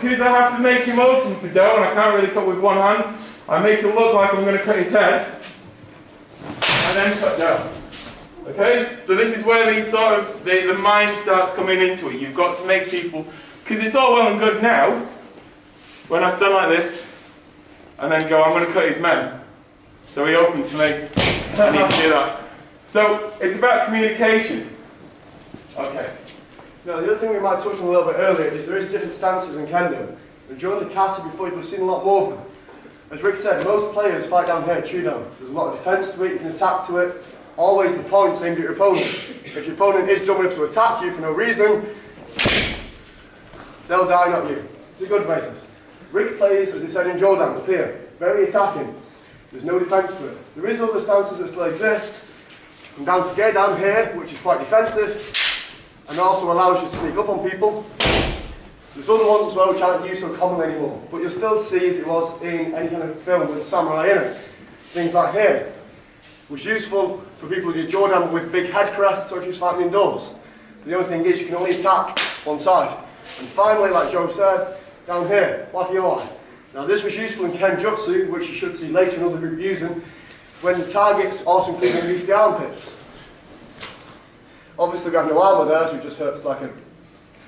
because I have to make him open for dough and I can't really cut with one hand, I make it look like I'm going to cut his head and then cut dough. Okay? So this is where these sort of, the mind starts coming into it. You've got to make people, because it's all well and good now, when I stand like this, and then go, I'm going to cut his men. So he opens to me, I need to do that. So it's about communication. Okay. Now the other thing we might touch on a little bit earlier is there is different stances in Kendo. And during the kata before you've seen a lot more of them. As Rick said, most players fight down here, chew down. There's a lot of defence to it, you can attack to it. Always the point aimed at your opponent. If your opponent is dumb enough to attack you for no reason, they'll die, not you. It's a good basis. Rick plays, as he said in Jordan, up here. Very attacking. There's no defence to it. There is other stances that still exist. Come down to get down here, which is quite defensive, and also allows you to sneak up on people. There's other ones as well which aren't used so common anymore, but you'll still see, as it was in any kind of film with samurai in it, things like here, was useful for people who do Jordan with big head crests or if you're fighting indoors. But the only thing is you can only attack one side. And finally, like Joe said, down here, like your eye. Now this was useful in Kenjutsu, which you should see later in other group using, when the targets also include underneath the armpits. Obviously we have no armour there, so it just hurts like a...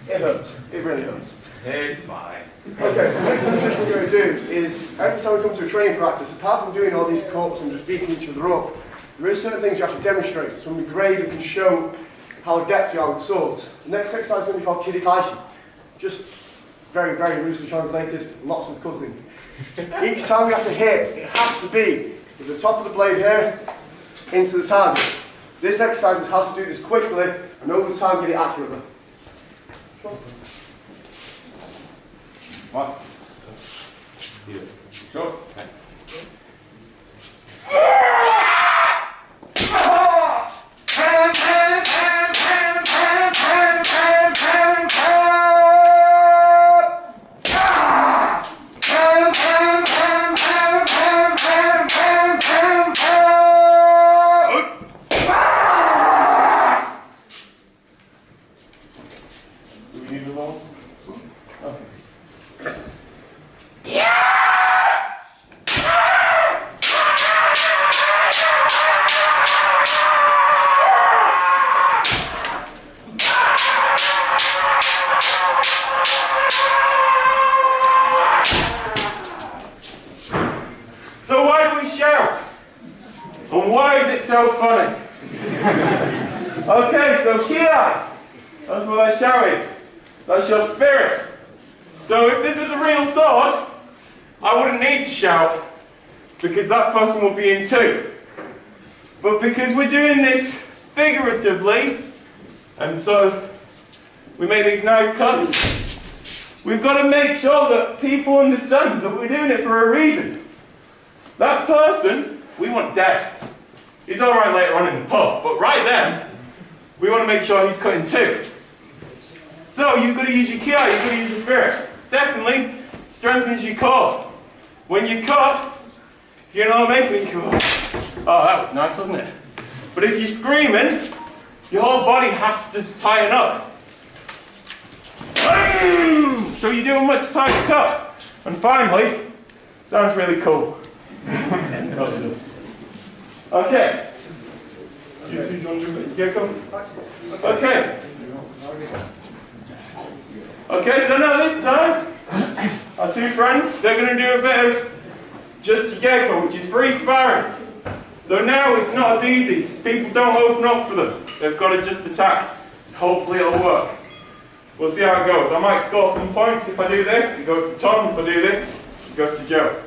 It hurts. It really hurts. It's fine. Okay, so the next demonstration we're going to do is, every time we come to a training practice, apart from doing all these cuts and just beating each other up, there is certain things you have to demonstrate. So when we grade, we can show how adept you are with swords. The next exercise is going to be called kirikaishi. Just very, very loosely translated, lots of cutting. Each time we have to hit, it has to be with the top of the blade here into the target. This exercise is how to do this quickly and over time get it accurately. What? Sure. Okay. And why is it so funny? Okay, so kiai, that's what that shout is. That's your spirit. So if this was a real sword, I wouldn't need to shout, because that person would be in two. But because we're doing this figuratively, and so we make these nice cuts, we've got to make sure that people understand that we're doing it for a reason. That person, we want dead. He's alright later on in the pub, but right then, we want to make sure he's cut in two. So you've got to use your kiai, you've got to use your spirit. Secondly, strengthens your core. When you cut, if you're not making, you go, oh, that was nice, wasn't it? But if you're screaming, your whole body has to tighten up. So you do a much tighter cut. And finally, sounds really cool. Okay. You two want to get going? Okay. Okay, so now this time, our two friends, they're going to do a bit of just Jigeko, which is free sparring. So now it's not as easy. People don't open up for them. They've got to just attack. Hopefully it'll work. We'll see how it goes. I might score some points if I do this. It goes to Tom. If I do this, it goes to Joe.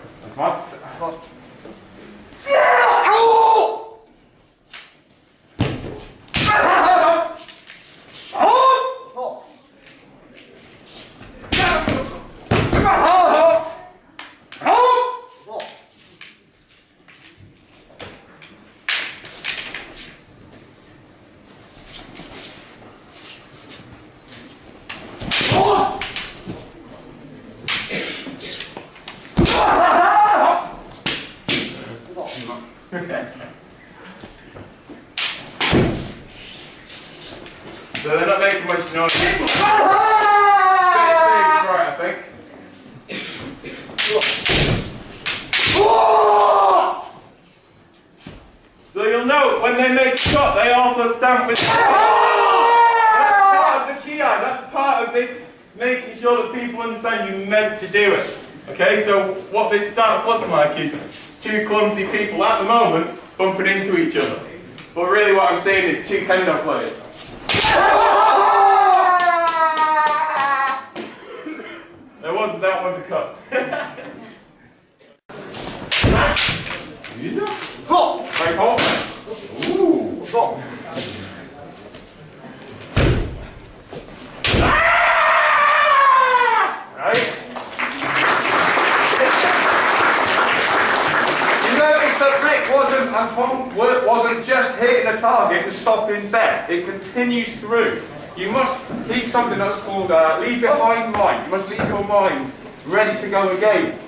So they're not making much noise. Bit stage right, I think. So you'll note when they make a cut, they also stamp with. That's part of the kiai. That's part of this, making sure that people understand you meant to do it. Okay, so what this starts looking like is two clumsy people at the moment bumping into each other. But really what I'm saying is two Kendo players. That was a cut. Right home. Ooh. Right. You notice that Rick wasn't just hitting the target and stopping there. It continues through. You must keep something that's called leave behind mind. You must leave your mind ready to go again.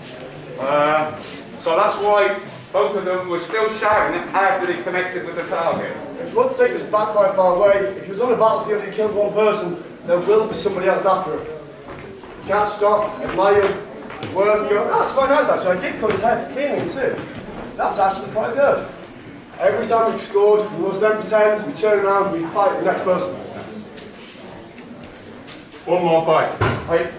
So that's why both of them were still shouting after they connected with the target. If you want to take this back quite far away, if you was on a battlefield and you killed one person, there will be somebody else after it. You can't stop, admire, work, and go, oh, that's quite nice actually. I did cut his head cleanly too. That's actually quite good. Every time we've scored, we must then pretend, we turn around, we fight the next person. One more fight. Fight.